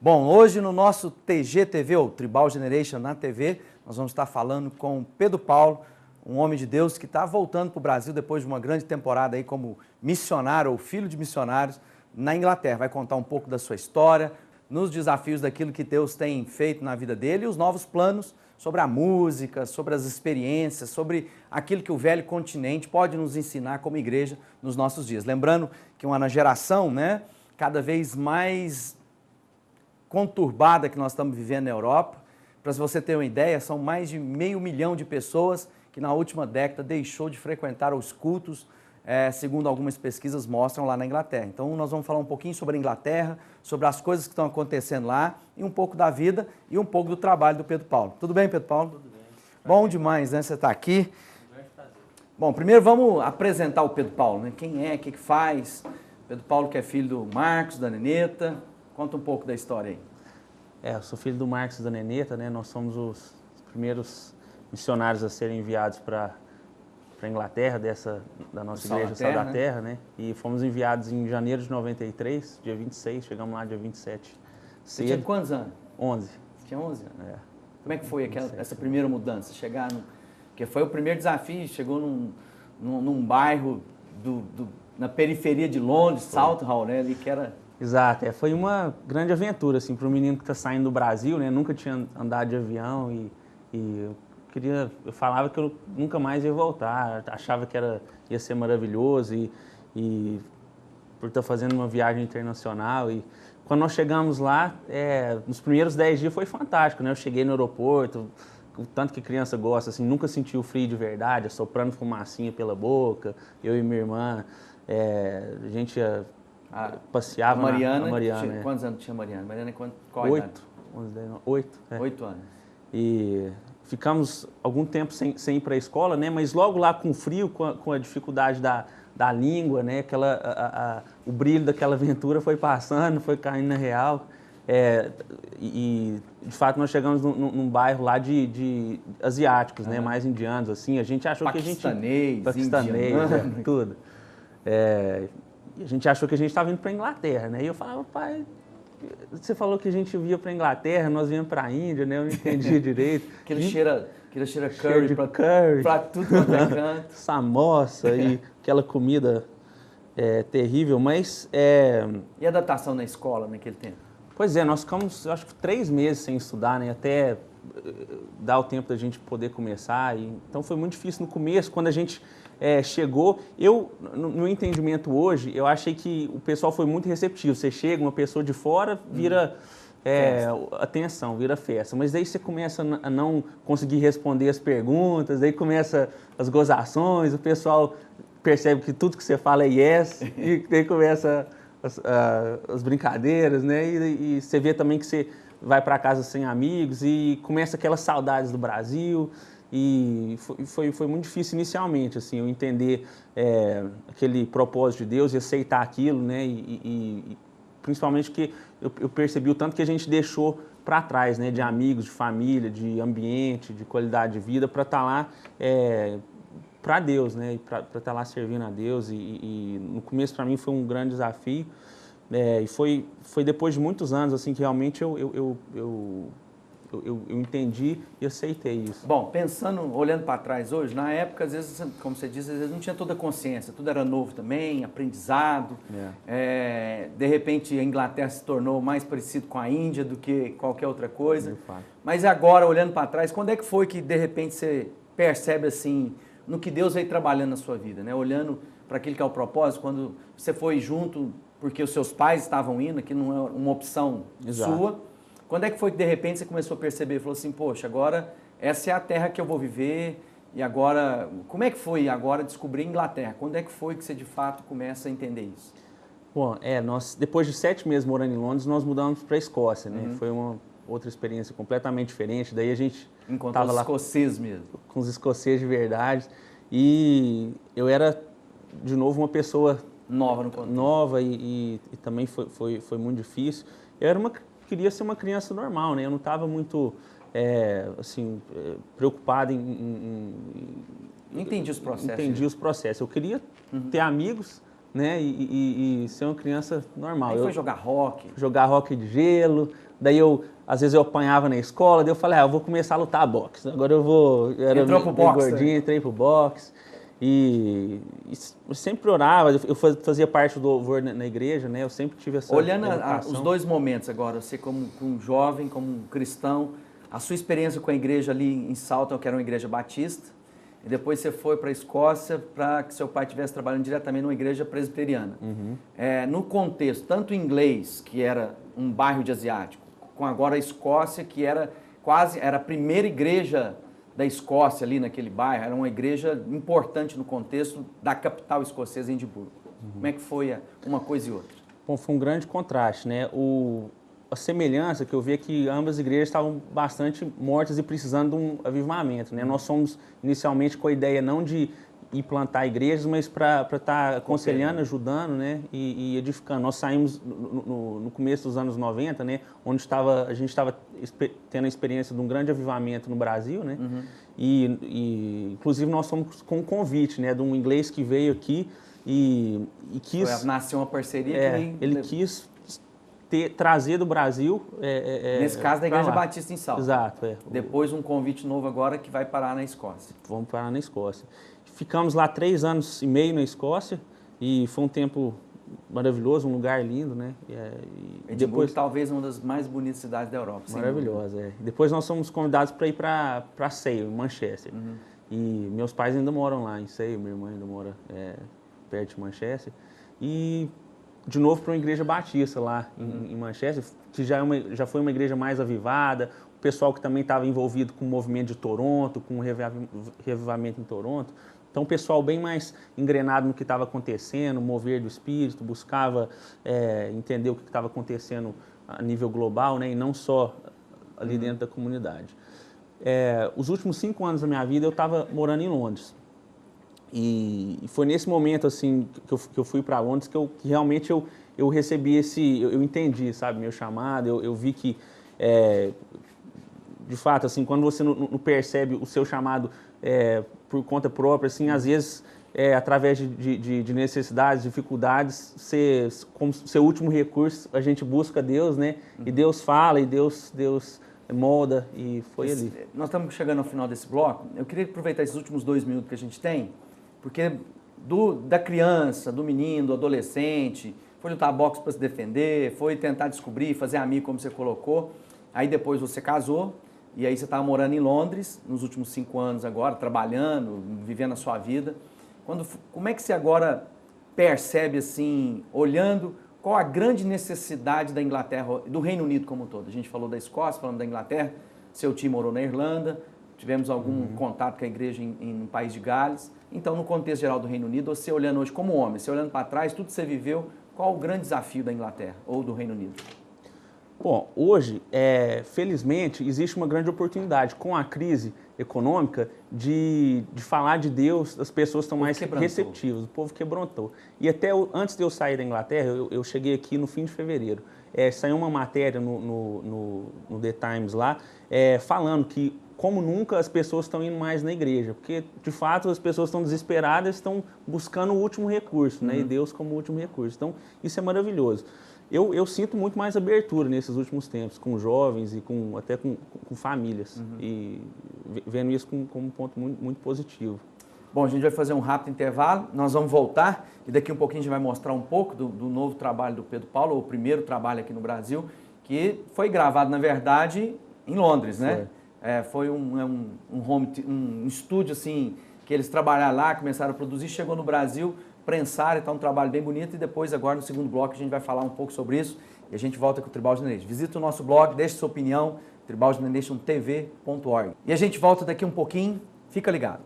Bom, hoje no nosso TGTV, ou Tribal Generation na TV, nós vamos estar falando com Pedro Paulo, um homem de Deus que está voltando para o Brasil depois de uma grande temporada aí como missionário ou filho de missionários na Inglaterra. Vai contar um pouco da sua história, nos desafios daquilo que Deus tem feito na vida dele e os novos planos sobre a música, sobre as experiências, sobre aquilo que o velho continente pode nos ensinar como igreja nos nossos dias. Lembrando que uma geração, cada vez mais conturbada que nós estamos vivendo na Europa. Para você ter uma ideia, são mais de 500 mil de pessoas que na última década deixou de frequentar os cultos, segundo algumas pesquisas mostram lá na Inglaterra. Então nós vamos falar um pouquinho sobre a Inglaterra, sobre as coisas que estão acontecendo lá, e um pouco da vida e um pouco do trabalho do Pedro Paulo. Tudo bem, Pedro Paulo? Tudo bem. Bom demais, né? Você está aqui. Bom, primeiro vamos apresentar o Pedro Paulo, né? Quem é, o que faz. Pedro Paulo que é filho do Marcos, da Neneta. Conta um pouco da história aí. Eu sou filho do Marcos e da Neneta, né? Nós somos os primeiros missionários a serem enviados para a Inglaterra, da nossa igreja Sal da Terra, né? E fomos enviados em janeiro de 93, dia 26, chegamos lá dia 27. Você tinha quantos anos? 11. Você tinha 11 anos? É. Como é que foi essa primeira mudança? Chegar porque foi o primeiro desafio, chegou num bairro na periferia de Londres, Southall, né? Ali que era... Exato, foi uma grande aventura, assim, para um menino que está saindo do Brasil, né? Nunca tinha andado de avião e eu falava que eu nunca mais ia voltar, achava que ia ser maravilhoso e por estar fazendo uma viagem internacional. E quando nós chegamos lá, nos primeiros 10 dias foi fantástico, né? Eu cheguei no aeroporto, o tanto que criança gosta, assim, nunca senti o frio de verdade, assoprando fumacinha pela boca, eu e minha irmã, a gente passeava a Mariana. Quantos anos tinha a Mariana? Mariana, qual 8. 8 anos. E ficamos algum tempo sem ir para a escola, né? Mas logo lá com o frio, com a dificuldade da língua, né? O brilho daquela aventura foi passando, foi caindo na real. E de fato nós chegamos num bairro lá de asiáticos, né? Mais indianos, assim. A gente achou Paquistanês, indiano, tudo. E a gente achou que a gente estava indo para a Inglaterra, né? E eu falava, pai, você falou que a gente ia para a Inglaterra, nós viemos para a Índia, né? Eu não entendi direito. Aquele cheira curry para tudo quanto é canto. Samosa e aquela comida terrível, mas... E a adaptação na escola naquele tempo? Pois é, nós ficamos, acho que 3 meses sem estudar, né? Até dar o tempo da gente poder começar. Então foi muito difícil no começo, quando a gente... chegou, no entendimento hoje, eu achei que o pessoal foi muito receptivo. Você chega, uma pessoa de fora, vira atenção, vira festa. Mas daí você começa a não conseguir responder as perguntas, daí começa as gozações, o pessoal percebe que tudo que você fala é yes, e daí começa as brincadeiras, né? E você vê também que você vai para casa sem amigos e começa aquelas saudades do Brasil. E foi muito difícil inicialmente, assim, eu entender aquele propósito de Deus e aceitar aquilo, né? E principalmente que eu percebi o tanto que a gente deixou para trás, né? De amigos, de família, de ambiente, de qualidade de vida, para estar lá para Deus, né? Para estar lá servindo a Deus. E no começo, para mim, foi um grande desafio. E foi depois de muitos anos, assim, que realmente eu entendi e aceitei isso. Bom, olhando para trás hoje, na época, às vezes, como você disse, às vezes não tinha toda a consciência, tudo era novo também, aprendizado. De repente, a Inglaterra se tornou mais parecido com a Índia do que qualquer outra coisa. Mas agora, olhando para trás, quando é que foi que, de repente, você percebe, assim, no que Deus veio trabalhando na sua vida, né? Olhando para aquilo que é o propósito, quando você foi junto porque os seus pais estavam indo, que não é uma opção sua. Quando é que foi que, de repente, você começou a perceber, falou assim, poxa, agora essa é a terra que eu vou viver, e agora, como é que foi agora descobrir a Inglaterra? Quando é que foi que você, de fato, começa a entender isso? Bom, nós, depois de 7 meses morando em Londres, nós mudamos para a Escócia, né? Foi uma outra experiência completamente diferente, daí a gente encontrou os escoceses mesmo. Com os escoceses de verdade, e eu era, de novo, uma pessoa nova no contexto. Nova e também foi muito difícil. Eu queria ser uma criança normal, né? Eu não estava muito preocupado Entendi os processos. Entendi os processos. Eu queria ter amigos, né? E ser uma criança normal. Aí foi jogar rock. Jogar rock de gelo. Daí às vezes eu apanhava na escola, daí eu falei, eu vou começar a lutar boxe. Agora eu vou... Entrou pro boxe? Gordinho, entrei pro boxe. E sempre orava, eu fazia parte do louvor na igreja, né? Eu sempre tive essa Olhando os dois momentos agora, você como um jovem, como um cristão, a sua experiência com a igreja ali em Salton, que era uma igreja batista, e depois você foi para a Escócia para que seu pai estivesse trabalhando diretamente numa igreja presbiteriana. No contexto, tanto inglês, que era um bairro de asiático, com agora a Escócia, que era a primeira igreja da Escócia ali naquele bairro, era uma igreja importante no contexto da capital escocesa, Edimburgo. Como é que foi uma coisa e outra? Bom, foi um grande contraste, né? A semelhança que eu vi é que ambas as igrejas estavam bastante mortas e precisando de um avivamento, né? Nós somos inicialmente com a ideia não de implantar igrejas, mas para estar aconselhando, ajudando, né? E edificando. Nós saímos no começo dos anos 90, né? Onde a gente estava tendo a experiência de um grande avivamento no Brasil, né? E inclusive nós fomos com um convite, né? De um inglês que veio aqui e quis... Nasceu uma parceria que... Ele quis trazer do Brasil... Nesse caso da Igreja Batista em Salto. Exato. Depois um convite novo agora que vai parar na Escócia. Vamos parar na Escócia. Ficamos lá 3 anos e meio na Escócia e foi um tempo maravilhoso, um lugar lindo, né? Depois talvez uma das mais bonitas cidades da Europa. Maravilhosa, Depois nós fomos convidados para ir para Sale, em Manchester. E meus pais ainda moram lá em Sale, minha irmã ainda mora perto de Manchester. E de novo para uma igreja batista lá em Manchester, que já foi uma igreja mais avivada. O pessoal que também estava envolvido com o movimento de Toronto, com o revivamento em Toronto. Então, o pessoal bem mais engrenado no que estava acontecendo, mover do Espírito, buscava entender o que estava acontecendo a nível global, né, e não só ali dentro da comunidade. Os últimos 5 anos da minha vida eu estava morando em Londres. E foi nesse momento assim que eu fui para Londres que realmente eu recebi eu entendi, sabe, meu chamado, eu vi que, de fato, assim, quando você não percebe o seu chamado por conta própria, assim, às vezes, através de necessidades, dificuldades, como seu último recurso, a gente busca Deus, né? E Deus fala, e Deus molda, e foi ali. Nós estamos chegando ao final desse bloco. Eu queria aproveitar esses últimos 2 minutos que a gente tem, porque da criança, do menino, do adolescente, foi lutar boxe para se defender, foi tentar descobrir, fazer amigo, como você colocou, aí depois você casou, e aí você estava morando em Londres, nos últimos 5 anos agora, trabalhando, vivendo a sua vida. Como é que você agora percebe, assim, olhando, qual a grande necessidade da Inglaterra, do Reino Unido como um todo? A gente falou da Escócia, falamos da Inglaterra, seu time morou na Irlanda, tivemos algum contato com a igreja em País de Gales. Então, no contexto geral do Reino Unido, você olhando hoje como homem, você olhando para trás, tudo que você viveu, qual o grande desafio da Inglaterra ou do Reino Unido? Bom, hoje, felizmente, existe uma grande oportunidade com a crise econômica de falar de Deus, as pessoas estão mais receptivas, o povo quebrantou. E até antes de eu sair da Inglaterra, eu cheguei aqui no fim de fevereiro, saiu uma matéria no The Times lá, falando que como nunca as pessoas estão indo mais na igreja, porque de fato as pessoas estão desesperadas, estão buscando o último recurso, né? E Deus como último recurso. Então, isso é maravilhoso. Eu sinto muito mais abertura nesses últimos tempos, com jovens e até com famílias, e vendo isso como um ponto muito, muito positivo. Bom, a gente vai fazer um rápido intervalo, nós vamos voltar e daqui um pouquinho a gente vai mostrar um pouco do novo trabalho do Pedro Paulo, ou o primeiro trabalho aqui no Brasil, que foi gravado, na verdade, em Londres, né? Foi um estúdio assim, que eles trabalharam lá, começaram a produzir, chegou no Brasil, prensaram, então um trabalho bem bonito, e depois agora no segundo bloco a gente vai falar um pouco sobre isso e a gente volta com o Tribal Generation. Visita o nosso blog, deixe sua opinião, tribalgenerationtv.org. E a gente volta daqui um pouquinho, fica ligado.